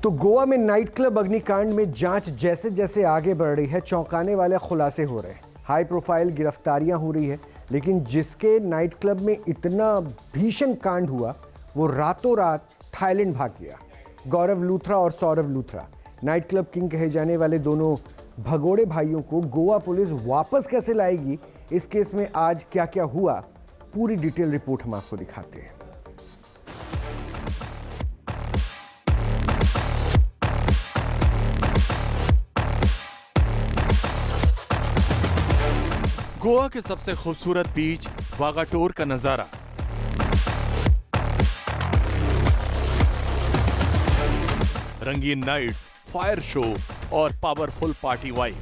तो गोवा में night club अग्निकांड में जांच जैसे जैसे आगे बढ़ रही है, चौंकाने वाले खुलासे हो रहे हैं। हाई प्रोफाइल गिरफ्तारियां हो रही है, लेकिन जिसके नाइट क्लब में इतना भीषण कांड हुआ वो रातों रात थाईलैंड भाग गया। गौरव लूथरा और Saurabh Luthra, night club king कहे जाने वाले दोनों भगोड़े भाइयों को गोवा पुलिस वापस कैसे लाएगी, इस केस में आज क्या क्या हुआ, पूरी डिटेल रिपोर्ट हम आपको दिखाते हैं। गोवा के सबसे खूबसूरत बीच वागाटोर का नजारा। रंगीन नाइट्स, फायर शो और पावरफुल पार्टी वाइब।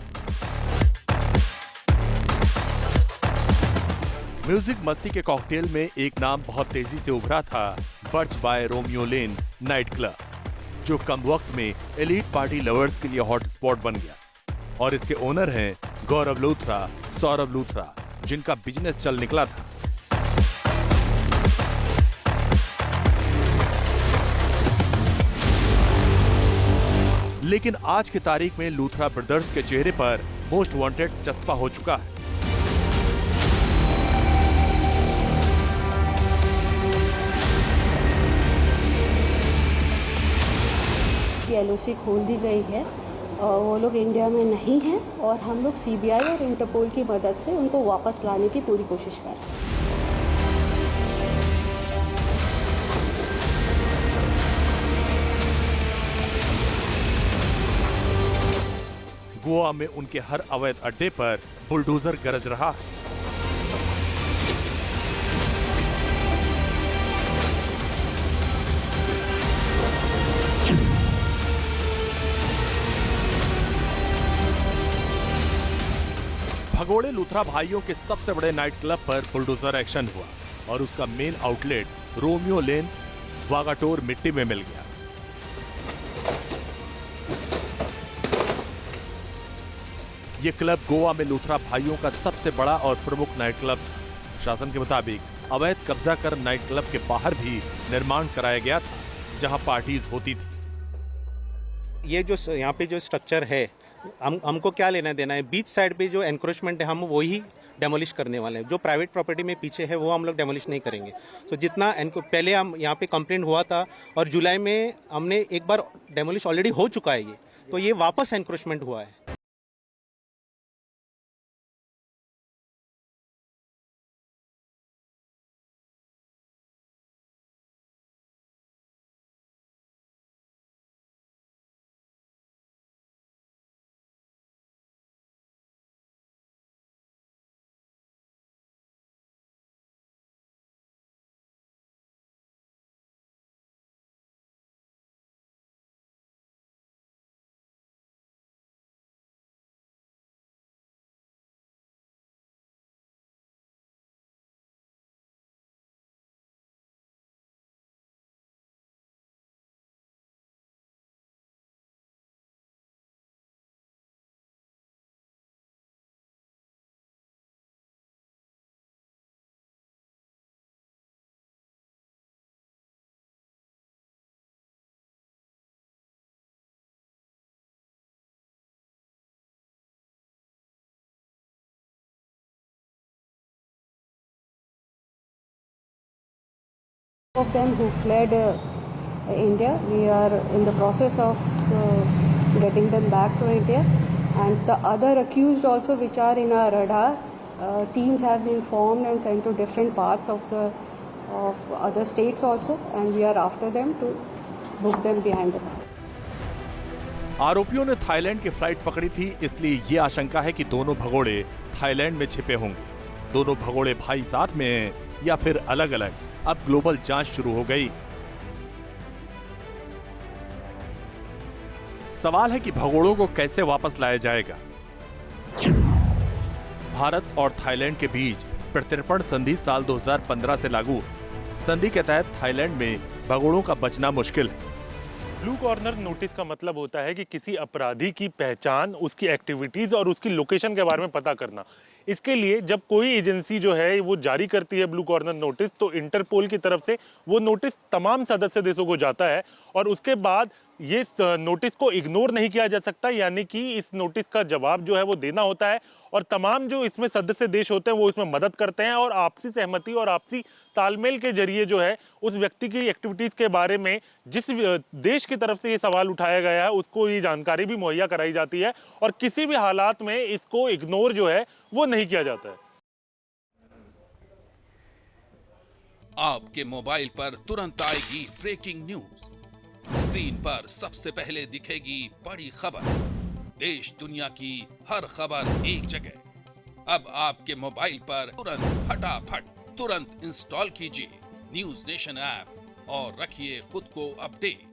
म्यूजिक मस्ती के कॉकटेल में एक नाम बहुत तेजी से उभरा था, Birch by Romeo Lane night club, जो कम वक्त में एलीट पार्टी लवर्स के लिए हॉट स्पॉट बन गया। और इसके ओनर हैं गौरव लूथरा, सौरभ लूथरा, जिनका बिजनेस चल निकला था। लेकिन आज की तारीख में लूथरा ब्रदर्स के चेहरे पर मोस्ट वांटेड चस्पा हो चुका है। एलओसी खोल दी गई है और वो लोग इंडिया में नहीं हैं और हम लोग सीबीआई और इंटरपोल की मदद से उनको वापस लाने की पूरी कोशिश कर रहे हैं। गोवा में उनके हर अवैध अड्डे पर बुलडोजर गरज रहा है। भगोड़े लूथरा भाइयों के सबसे बड़े नाइट क्लब पर बुलडोजर एक्शन हुआ और उसका main outlet Romeo Lane Vagator मिट्टी में मिल गया। यह क्लब गोवा में लूथरा भाइयों का सबसे बड़ा और प्रमुख नाइट क्लब था। प्रशासन के मुताबिक अवैध कब्जा कर नाइट क्लब के बाहर भी निर्माण कराया गया था, जहां पार्टीज होती थी। ये जो यहाँ पे जो स्ट्रक्चर है, हमको क्या लेना देना है। बीच साइड पे जो एनक्रोचमेंट है हम वही डेमोलिश करने वाले हैं। जो प्राइवेट प्रॉपर्टी में पीछे है वो हम लोग डेमोलिश नहीं करेंगे। तो जितना पहले हम यहाँ पे कंप्लेंट हुआ था और जुलाई में हमने एक बार डेमोलिश ऑलरेडी हो चुका है, तो ये वापस एनक्रोचमेंट हुआ है। Of them who fled India, we are in the process of getting them back to India, and the other accused also which are in our radar, teams have been formed and sent to different parts of other states also, and we are after them to book them behind the bars. आरोपियों ने Thailand की flight पकड़ी थी, इसलिए ये आशंका है कि दोनों भगोड़े थाईलैंड में छिपे होंगे। दोनों भगोड़े भाई साथ में हैं या फिर अलग अलग, अब ग्लोबल जांच शुरू हो गई। सवाल है कि भगोड़ों को कैसे वापस लाया जाएगा। भारत और थाईलैंड के बीच प्रत्यर्पण संधि साल 2015 से लागू। संधि के तहत थाईलैंड में भगोड़ों का बचना मुश्किल है। ब्लू कॉर्नर नोटिस का मतलब होता है कि किसी अपराधी की पहचान, उसकी एक्टिविटीज और उसकी लोकेशन के बारे में पता करना। इसके लिए जब कोई एजेंसी जो है वो जारी करती है ब्लू कॉर्नर नोटिस, तो इंटरपोल की तरफ से वो नोटिस तमाम सदस्य देशों को जाता है और उसके बाद ये नोटिस को इग्नोर नहीं किया जा सकता, यानी कि इस नोटिस का जवाब जो है वो देना होता है और तमाम जो इसमें सदस्य देश होते हैं वो इसमें मदद करते हैं और आपसी सहमति और आपसी तालमेल के जरिए जो है उस व्यक्ति की एक्टिविटीज़ के बारे में जिस देश की तरफ से ये सवाल उठाया गया है उसको ये जानकारी भी मुहैया कराई जाती है और किसी भी हालात में इसको इग्नोर जो है वो नहीं किया जाता है। आपके मोबाइल पर तुरंत आएगी ब्रेकिंग न्यूज, स्क्रीन पर सबसे पहले दिखेगी बड़ी खबर, देश दुनिया की हर खबर एक जगह। अब आपके मोबाइल पर तुरंत फटाफट तुरंत इंस्टॉल कीजिए न्यूज नेशन ऐप और रखिए खुद को अपडेट।